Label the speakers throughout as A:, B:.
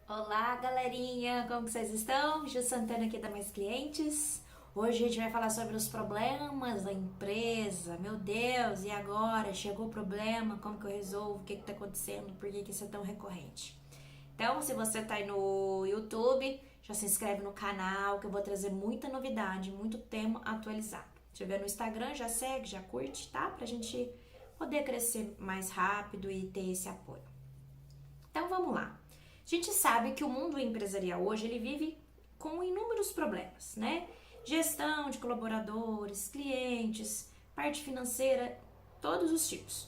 A: Olá, galerinha! Como que vocês estão? Ju Santana aqui da Mais Clientes. Hoje a gente vai falar sobre os problemas da empresa. Meu Deus, e agora? Chegou o problema, como que eu resolvo? O que tá acontecendo? Por que isso é tão recorrente? Então, se você tá aí no YouTube, já se inscreve no canal que eu vou trazer muita novidade, muito tema atualizado. Se estiver no Instagram, já segue, já curte, tá? Pra gente poder crescer mais rápido e ter esse apoio. Então, vamos lá. A gente sabe que o mundo empresarial hoje ele vive com inúmeros problemas, né? Gestão de colaboradores, clientes, parte financeira, todos os tipos.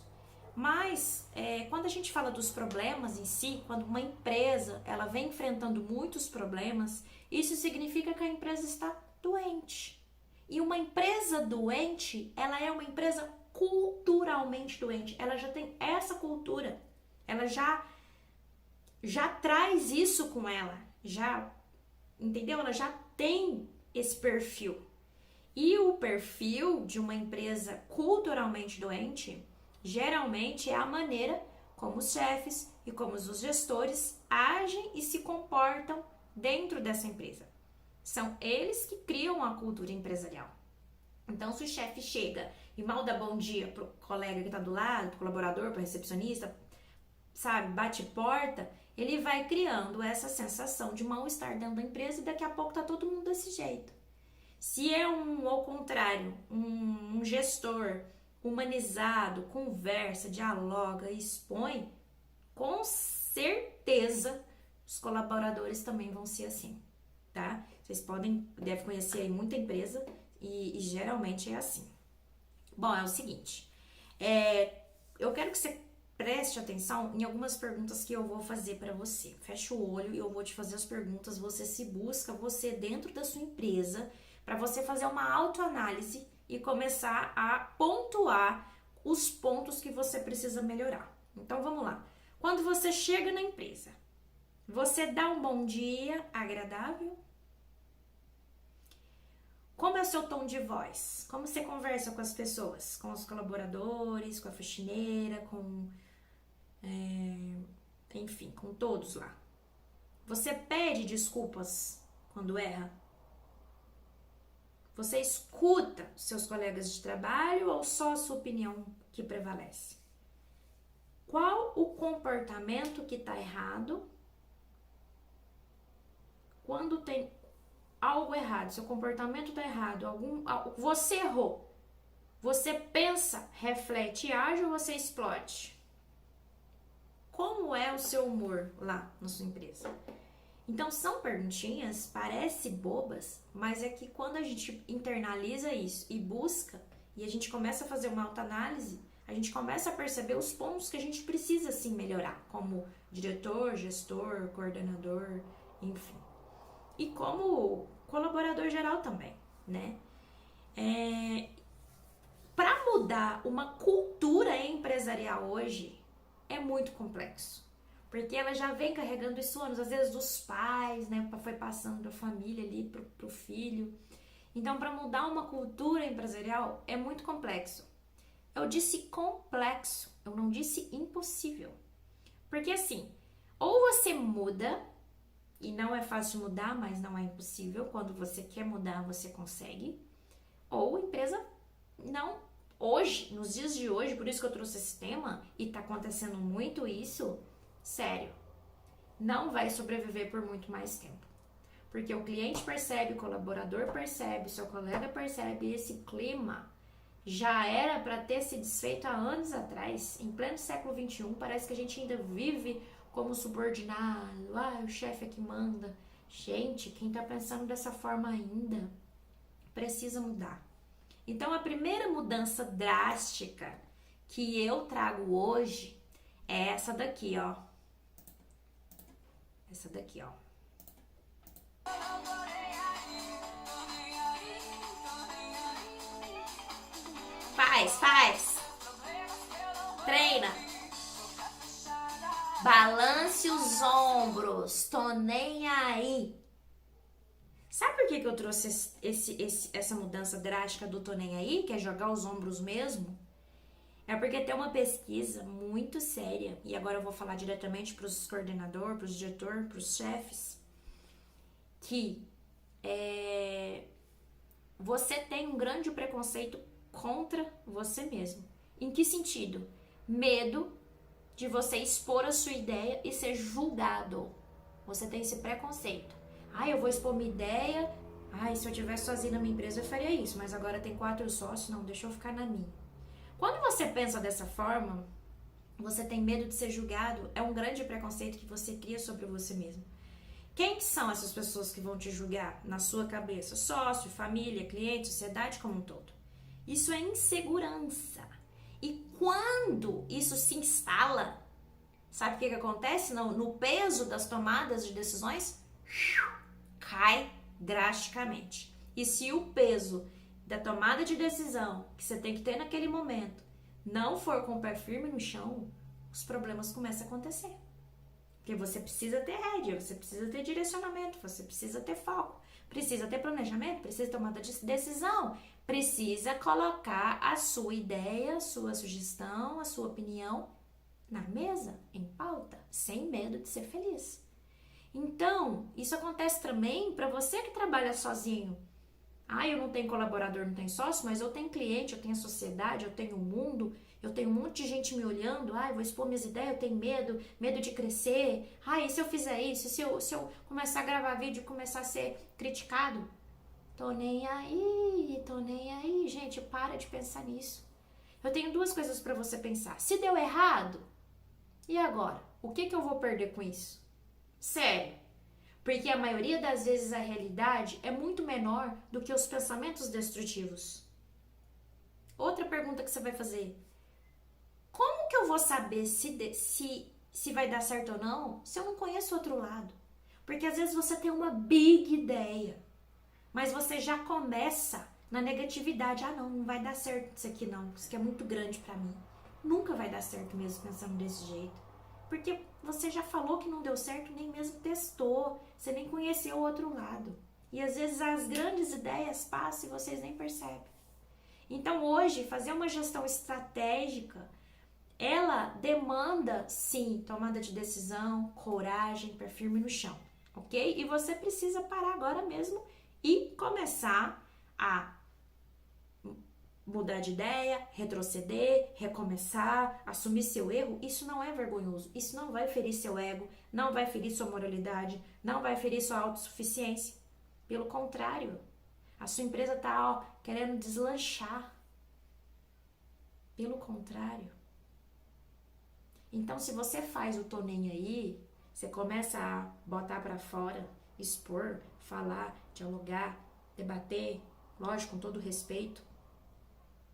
A: Mas quando a gente fala dos problemas em si, quando uma empresa ela vem enfrentando muitos problemas, isso significa que a empresa está doente. E uma empresa doente, ela é uma empresa culturalmente doente. Ela já tem essa cultura, ela já traz isso com ela, entendeu? Ela já tem esse perfil. E o perfil de uma empresa culturalmente doente, geralmente é a maneira como os chefes e como os gestores agem e se comportam dentro dessa empresa. São eles que criam a cultura empresarial. Então, se o chefe chega e mal dá bom dia pro colega que está do lado, pro colaborador, pro recepcionista, sabe, bate porta, ele vai criando essa sensação de mal-estar dentro da empresa e daqui a pouco tá todo mundo desse jeito. Se é ao contrário, um gestor humanizado, conversa, dialoga, expõe, com certeza os colaboradores também vão ser assim, tá? Vocês devem conhecer aí muita empresa e geralmente é assim. Bom, é o seguinte, eu quero que você preste atenção em algumas perguntas que eu vou fazer para você. Fecha o olho e eu vou te fazer as perguntas. Você se busca, você dentro da sua empresa, para você fazer uma autoanálise e começar a pontuar os pontos que você precisa melhorar. Então vamos lá. Quando você chega na empresa, você dá um bom dia agradável? Como é o seu tom de voz? Como você conversa com as pessoas? Com os colaboradores, com a faxineira, enfim, com todos lá. Você pede desculpas quando erra? Você escuta seus colegas de trabalho ou só a sua opinião que prevalece? Qual o comportamento que está errado quando tem algo errado? Seu comportamento está errado, você errou. Você pensa, reflete e age ou você explode? Como é o seu humor lá na sua empresa? Então são perguntinhas, parece bobas, mas é que quando a gente internaliza isso e busca, e a gente começa a fazer uma autoanálise, a gente começa a perceber os pontos que a gente precisa sim melhorar, como diretor, gestor, coordenador, enfim. E como colaborador geral também, né? Para mudar uma cultura empresarial hoje, é muito complexo, porque ela já vem carregando isso anos, às vezes dos pais, né, foi passando da família ali pro filho. Então, para mudar uma cultura empresarial é muito complexo. Eu disse complexo, eu não disse impossível. Porque assim, ou você muda, e não é fácil mudar, mas não é impossível, quando você quer mudar, você consegue, ou a empresa não. Hoje, nos dias de hoje, por isso que eu trouxe esse tema, e tá acontecendo muito isso, sério, não vai sobreviver por muito mais tempo. Porque o cliente percebe, o colaborador percebe, o seu colega percebe, e esse clima já era para ter se desfeito há anos atrás. Em pleno século XXI, parece que a gente ainda vive como subordinado, o chefe é que manda. Gente, quem tá pensando dessa forma ainda precisa mudar. Então, a primeira mudança drástica que eu trago hoje é essa daqui, ó. Essa daqui, ó. Faz. Treina. Balance os ombros. Tô nem aí. Sabe por que eu trouxe essa mudança drástica do tô nem aí? Que é jogar os ombros mesmo? É porque tem uma pesquisa muito séria, e agora eu vou falar diretamente para os coordenadores, para os diretores, para os chefes, que você tem um grande preconceito contra você mesmo. Em que sentido? Medo de você expor a sua ideia e ser julgado. Você tem esse preconceito. Eu vou expor minha ideia. Se eu tivesse sozinho na minha empresa eu faria isso, mas agora tem 4 sócios, não, deixa eu ficar na minha. Quando você pensa dessa forma, você tem medo de ser julgado, é um grande preconceito que você cria sobre você mesmo. Quem que são essas pessoas que vão te julgar na sua cabeça? Sócio, família, cliente, sociedade como um todo. Isso é insegurança. E quando isso se instala, sabe o que acontece? No peso das tomadas de decisões, cai drasticamente. E se o peso da tomada de decisão que você tem que ter naquele momento não for com o pé firme no chão, os problemas começam a acontecer. Porque você precisa ter rédea, você precisa ter direcionamento, você precisa ter foco, precisa ter planejamento, precisa tomar decisão, precisa colocar a sua ideia, a sua sugestão, a sua opinião na mesa, em pauta, sem medo de ser feliz. Então, isso acontece também para você que trabalha sozinho. Eu não tenho colaborador, não tenho sócio, mas eu tenho cliente, eu tenho sociedade, eu tenho mundo, eu tenho um monte de gente me olhando. Eu vou expor minhas ideias, eu tenho medo de crescer. E se eu fizer isso? Se eu começar a gravar vídeo e começar a ser criticado? Tô nem aí, gente, para de pensar nisso. Eu tenho 2 coisas para você pensar. Se deu errado, e agora? O que eu vou perder com isso? Sério. Porque a maioria das vezes a realidade é muito menor do que os pensamentos destrutivos. Outra pergunta que você vai fazer: como que eu vou saber se vai dar certo ou não se eu não conheço o outro lado? Porque às vezes você tem uma big ideia, mas você já começa na negatividade. Não vai dar certo isso aqui não, isso aqui é muito grande pra mim. Nunca vai dar certo mesmo pensando desse jeito. Porque você já falou que não deu certo, nem mesmo testou, você nem conheceu o outro lado. E às vezes as grandes ideias passam e vocês nem percebem. Então hoje, fazer uma gestão estratégica, ela demanda, sim, tomada de decisão, coragem, pé firme no chão, ok? E você precisa parar agora mesmo e começar a mudar de ideia, retroceder, recomeçar, assumir seu erro. Isso não é vergonhoso, isso não vai ferir seu ego, não vai ferir sua moralidade, não vai ferir sua autossuficiência. Pelo contrário, a sua empresa tá querendo deslanchar. Pelo contrário. Então, se você faz o tô nem aí, você começa a botar pra fora, expor, falar, dialogar, debater, lógico, com todo respeito,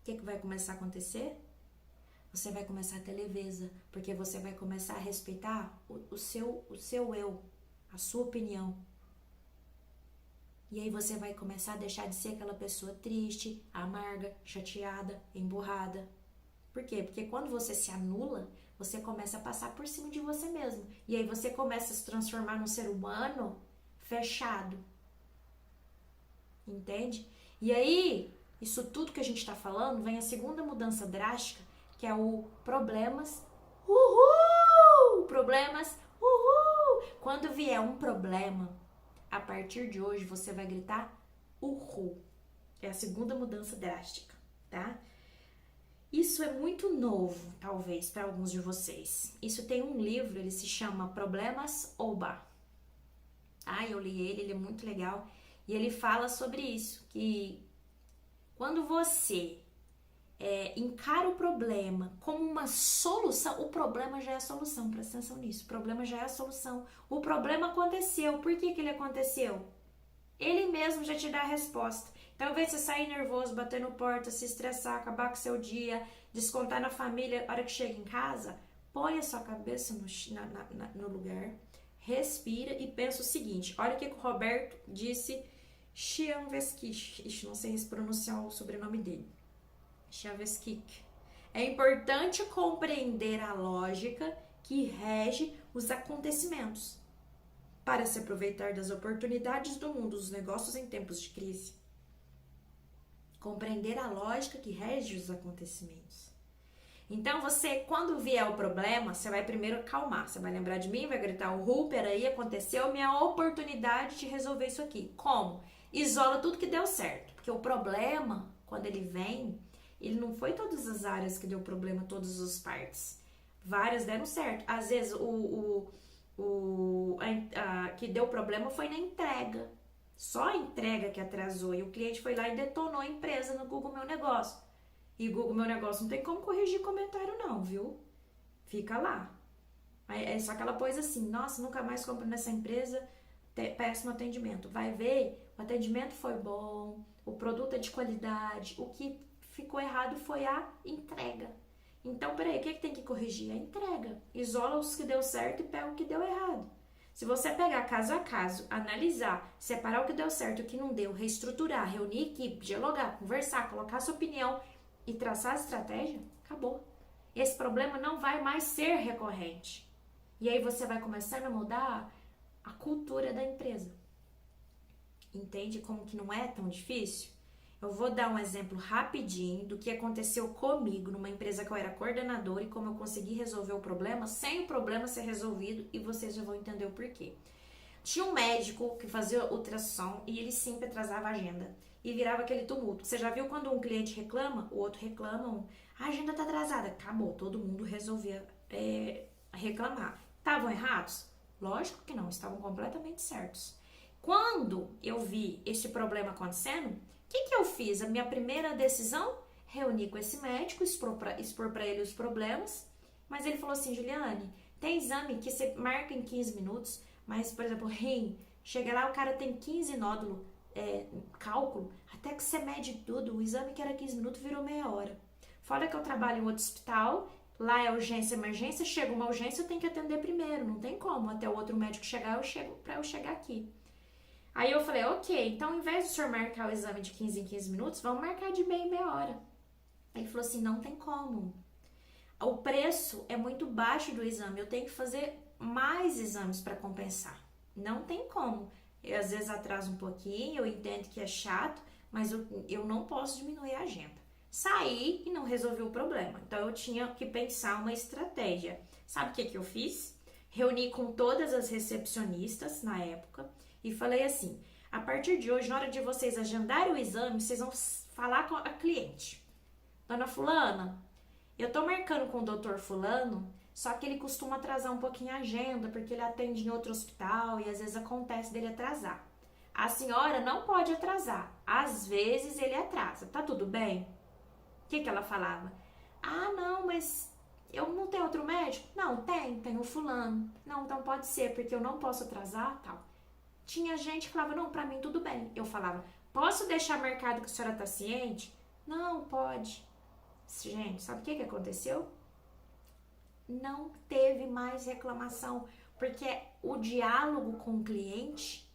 A: o que vai começar a acontecer? Você vai começar a ter leveza, porque você vai começar a respeitar o seu eu, a sua opinião. E aí você vai começar a deixar de ser aquela pessoa triste, amarga, chateada, emburrada. Por quê? Porque quando você se anula, você começa a passar por cima de você mesmo. E aí você começa a se transformar num ser humano fechado. Entende? E aí, isso tudo que a gente está falando, vem a segunda mudança drástica, que é o problemas. Uhul! Problemas. Uhul! Quando vier um problema, a partir de hoje você vai gritar uhul. É a segunda mudança drástica, tá? Isso é muito novo, talvez, para alguns de vocês. Isso tem um livro, ele se chama Problemas Oba. Eu li ele é muito legal. E ele fala sobre isso, que quando você encara o problema como uma solução, o problema já é a solução, presta atenção nisso, o problema já é a solução. O problema aconteceu, por que ele aconteceu? Ele mesmo já te dá a resposta. Então, ao invés de você sair nervoso, bater no porta, se estressar, acabar com o seu dia, descontar na família, a hora que chega em casa, põe a sua cabeça no lugar, respira e pensa o seguinte, olha o que o Roberto disse, Chayovsky, não sei se pronunciar o sobrenome dele, Chayovsky. É importante compreender a lógica que rege os acontecimentos para se aproveitar das oportunidades do mundo dos negócios em tempos de crise. Compreender a lógica que rege os acontecimentos. Então, você, quando vier o problema, você vai primeiro acalmar. Você vai lembrar de mim, vai gritar, peraí, aconteceu minha oportunidade de resolver isso aqui. Como? Isola tudo que deu certo. Porque o problema, quando ele vem, ele não foi todas as áreas que deu problema, todas as partes. Várias deram certo. Às vezes, que deu problema foi na entrega. Só a entrega que atrasou. E o cliente foi lá e detonou a empresa no Google Meu Negócio. E Google Meu Negócio não tem como corrigir comentário não, viu? Fica lá. É só que ela pôs assim, nossa, nunca mais compro nessa empresa, péssimo atendimento. Vai ver, o atendimento foi bom, o produto é de qualidade, o que ficou errado foi a entrega. Então, peraí, o que tem que corrigir? A entrega. Isola os que deu certo e pega o que deu errado. Se você pegar caso a caso, analisar, separar o que deu certo e o que não deu, reestruturar, reunir equipe, dialogar, conversar, colocar sua opinião e traçar a estratégia, acabou. Esse problema não vai mais ser recorrente. E aí você vai começando a mudar a cultura da empresa. Entende como que não é tão difícil? Eu vou dar um exemplo rapidinho do que aconteceu comigo numa empresa que eu era coordenadora e como eu consegui resolver o problema sem o problema ser resolvido e vocês já vão entender o porquê. Tinha um médico que fazia ultrassom e ele sempre atrasava a agenda e virava aquele tumulto. Você já viu quando um cliente reclama, o outro reclama, a agenda tá atrasada. Acabou, todo mundo resolvia reclamar. Estavam errados? Lógico que não, estavam completamente certos. Quando eu vi esse problema acontecendo, o que eu fiz? A minha primeira decisão, reunir com esse médico, expor para ele os problemas, mas ele falou assim, Juliane, tem exame que você marca em 15 minutos, mas, por exemplo, rim, chega lá, o cara tem 15 nódulos, cálculo, até que você mede tudo, o exame que era 15 minutos virou meia hora. Fora que eu trabalho em outro hospital, lá é urgência e emergência, chega uma urgência, eu tenho que atender primeiro, não tem como, até o outro médico chegar, para eu chegar aqui. Aí eu falei, ok, então ao invés do senhor marcar o exame de 15 em 15 minutos, vamos marcar de meia em meia hora. Ele falou assim, não tem como. O preço é muito baixo do exame, eu tenho que fazer mais exames para compensar. Não tem como. Eu às vezes atraso um pouquinho, eu entendo que é chato, mas eu não posso diminuir a agenda. Saí e não resolvi o problema. Então eu tinha que pensar uma estratégia. Sabe o que eu fiz? Reuni com todas as recepcionistas na época e falei assim, a partir de hoje, na hora de vocês agendarem o exame, vocês vão falar com a cliente. Dona fulana, eu tô marcando com o doutor fulano, só que ele costuma atrasar um pouquinho a agenda, porque ele atende em outro hospital e às vezes acontece dele atrasar. A senhora não pode atrasar, às vezes ele atrasa, tá tudo bem? O que ela falava? Ah, não, mas eu não tenho outro médico? Não, tem o fulano. Não, então pode ser, porque eu não posso atrasar, tal. Tinha gente que falava, não, pra mim tudo bem. Eu falava, posso deixar marcado que a senhora tá ciente? Não, pode. Gente, sabe o que aconteceu? Não teve mais reclamação, porque o diálogo com o cliente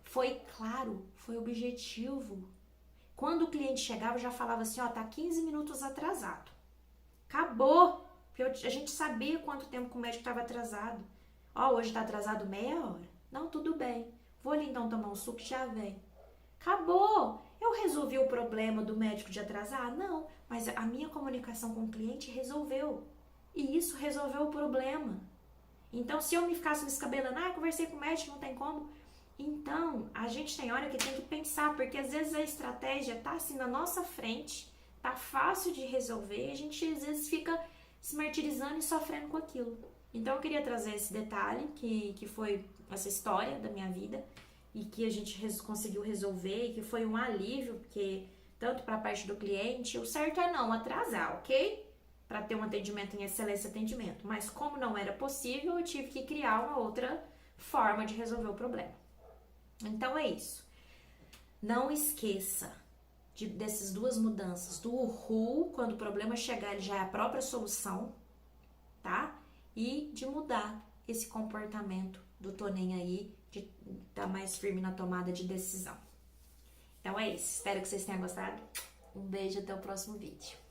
A: foi claro, foi objetivo. Quando o cliente chegava, eu já falava assim, ó, tá 15 minutos atrasado. Acabou, porque a gente sabia quanto tempo que o médico estava atrasado. Ó, hoje tá atrasado meia hora. Não, tudo bem. Vou ali então tomar um suco e já vem. Acabou! Eu resolvi o problema do médico de atrasar? Não, mas a minha comunicação com o cliente resolveu. E isso resolveu o problema. Então, se eu me ficasse me descabelando, conversei com o médico, não tem como. Então, a gente tem hora que tem que pensar, porque às vezes a estratégia tá assim na nossa frente, tá fácil de resolver, e a gente às vezes fica se martirizando e sofrendo com aquilo. Então, eu queria trazer esse detalhe, que foi essa história da minha vida, e que a gente conseguiu resolver, e que foi um alívio, porque tanto para a parte do cliente, o certo é não atrasar, ok? Para ter um atendimento em excelência atendimento. Mas como não era possível, eu tive que criar uma outra forma de resolver o problema. Então é isso. Não esqueça dessas duas mudanças. Do who, quando o problema chegar, ele já é a própria solução, tá? E de mudar esse comportamento do tô nem aí, de estar mais firme na tomada de decisão. Então é isso. Espero que vocês tenham gostado. Um beijo, até o próximo vídeo.